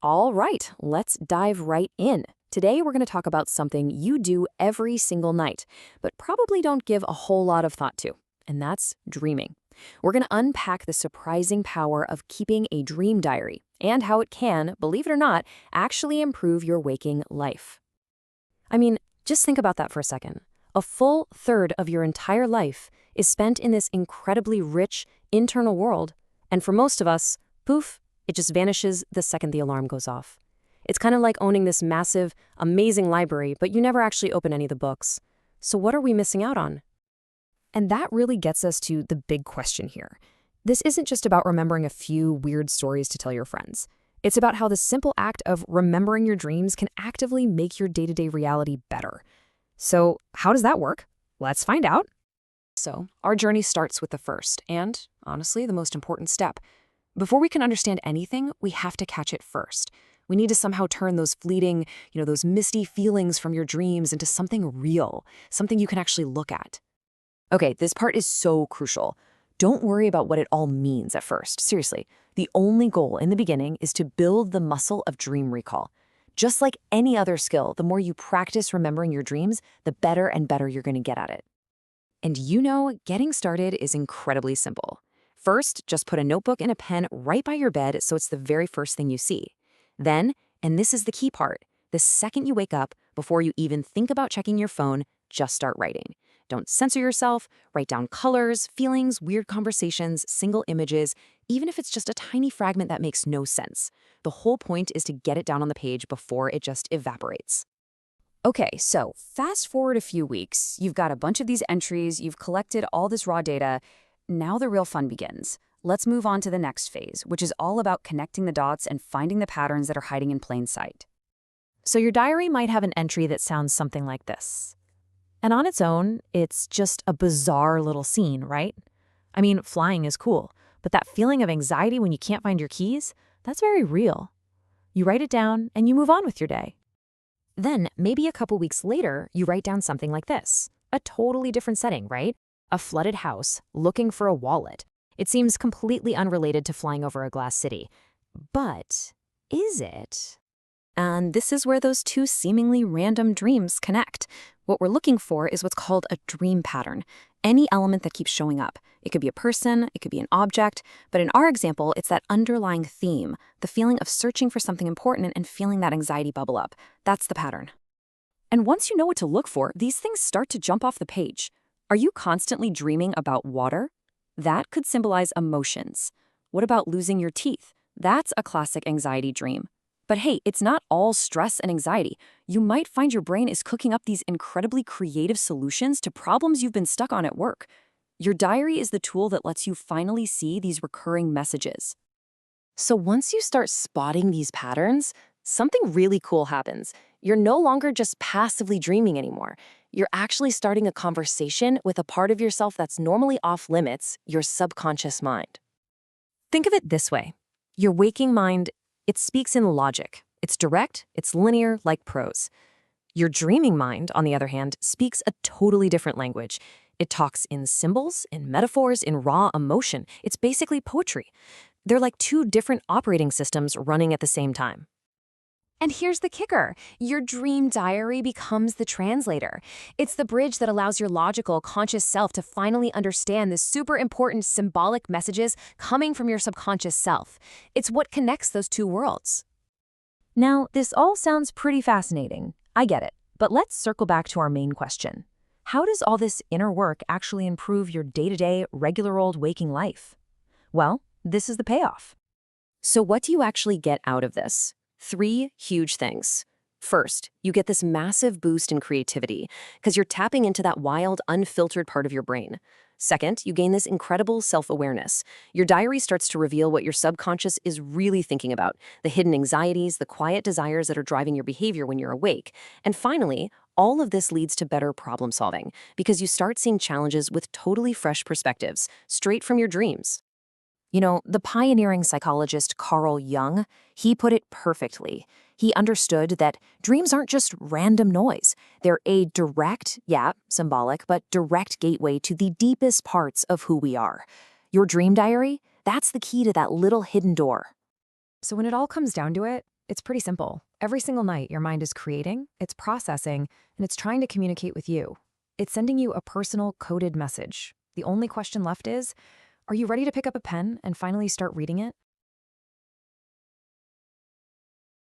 All right, let's dive right in. Today, we're going to talk about something you do every single night, but probably don't give a whole lot of thought to, and that's dreaming. We're going to unpack the surprising power of keeping a dream diary and how it can, believe it or not, actually improve your waking life. I mean, just think about that for a second. A full third of your entire life is spent in this incredibly rich internal world, and for most of us, poof, it just vanishes the second the alarm goes off. It's kind of like owning this massive, amazing library, but you never actually open any of the books. So what are we missing out on? And that really gets us to the big question here. This isn't just about remembering a few weird stories to tell your friends. It's about how the simple act of remembering your dreams can actively make your day-to-day reality better. So how does that work? Let's find out. So our journey starts with the first and, honestly, the most important step. Before we can understand anything, we have to catch it first. We need to somehow turn those fleeting, those misty feelings from your dreams into something real, something you can actually look at. Okay, this part is so crucial. Don't worry about what it all means at first. Seriously, the only goal in the beginning is to build the muscle of dream recall. Just like any other skill, the more you practice remembering your dreams, the better and better you're going to get at it. And getting started is incredibly simple. First, just put a notebook and a pen right by your bed so it's the very first thing you see. Then, and this is the key part, the second you wake up, before you even think about checking your phone, just start writing. Don't censor yourself, write down colors, feelings, weird conversations, single images, even if it's just a tiny fragment that makes no sense. The whole point is to get it down on the page before it just evaporates. Okay, so fast forward a few weeks, you've got a bunch of these entries, you've collected all this raw data. Now the real fun begins. Let's move on to the next phase, which is all about connecting the dots and finding the patterns that are hiding in plain sight. So your diary might have an entry that sounds something like this. And on its own, it's just a bizarre little scene, right? I mean, flying is cool, but that feeling of anxiety when you can't find your keys, that's very real. You write it down and you move on with your day. Then, maybe a couple weeks later, you write down something like this. A totally different setting, right? A flooded house, looking for a wallet. It seems completely unrelated to flying over a glass city. But is it? And this is where those two seemingly random dreams connect. What we're looking for is what's called a dream pattern. Any element that keeps showing up. It could be a person, it could be an object, but in our example, it's that underlying theme, the feeling of searching for something important and feeling that anxiety bubble up. That's the pattern. And once you know what to look for, these things start to jump off the page. Are you constantly dreaming about water? That could symbolize emotions. What about losing your teeth? That's a classic anxiety dream. But hey, it's not all stress and anxiety. You might find your brain is cooking up these incredibly creative solutions to problems you've been stuck on at work. Your diary is the tool that lets you finally see these recurring messages. So once you start spotting these patterns, something really cool happens. You're no longer just passively dreaming anymore. You're actually starting a conversation with a part of yourself that's normally off limits, your subconscious mind. Think of it this way. Your waking mind, it speaks in logic. It's direct, it's linear, like prose. Your dreaming mind, on the other hand, speaks a totally different language. It talks in symbols, in metaphors, in raw emotion. It's basically poetry. They're like two different operating systems running at the same time. And here's the kicker. Your dream diary becomes the translator. It's the bridge that allows your logical, conscious self to finally understand the super important symbolic messages coming from your subconscious self. It's what connects those two worlds. Now, this all sounds pretty fascinating. I get it. But let's circle back to our main question. How does all this inner work actually improve your day-to-day, regular old waking life? Well, this is the payoff. So what do you actually get out of this? 3 huge things. First, you get this massive boost in creativity because you're tapping into that wild, unfiltered part of your brain. Second, you gain this incredible self-awareness. Your diary starts to reveal what your subconscious is really thinking about, the hidden anxieties, the quiet desires that are driving your behavior when you're awake. And finally, all of this leads to better problem solving because you start seeing challenges with totally fresh perspectives, straight from your dreams. The pioneering psychologist Carl Jung, he put it perfectly. He understood that dreams aren't just random noise. They're a direct, symbolic, but direct gateway to the deepest parts of who we are. Your dream diary, that's the key to that little hidden door. So when it all comes down to it, It's pretty simple. Every single night, your mind is creating, it's processing, and it's trying to communicate with you. It's sending you a personal, coded message. The only question left is, are you ready to pick up a pen and finally start reading it?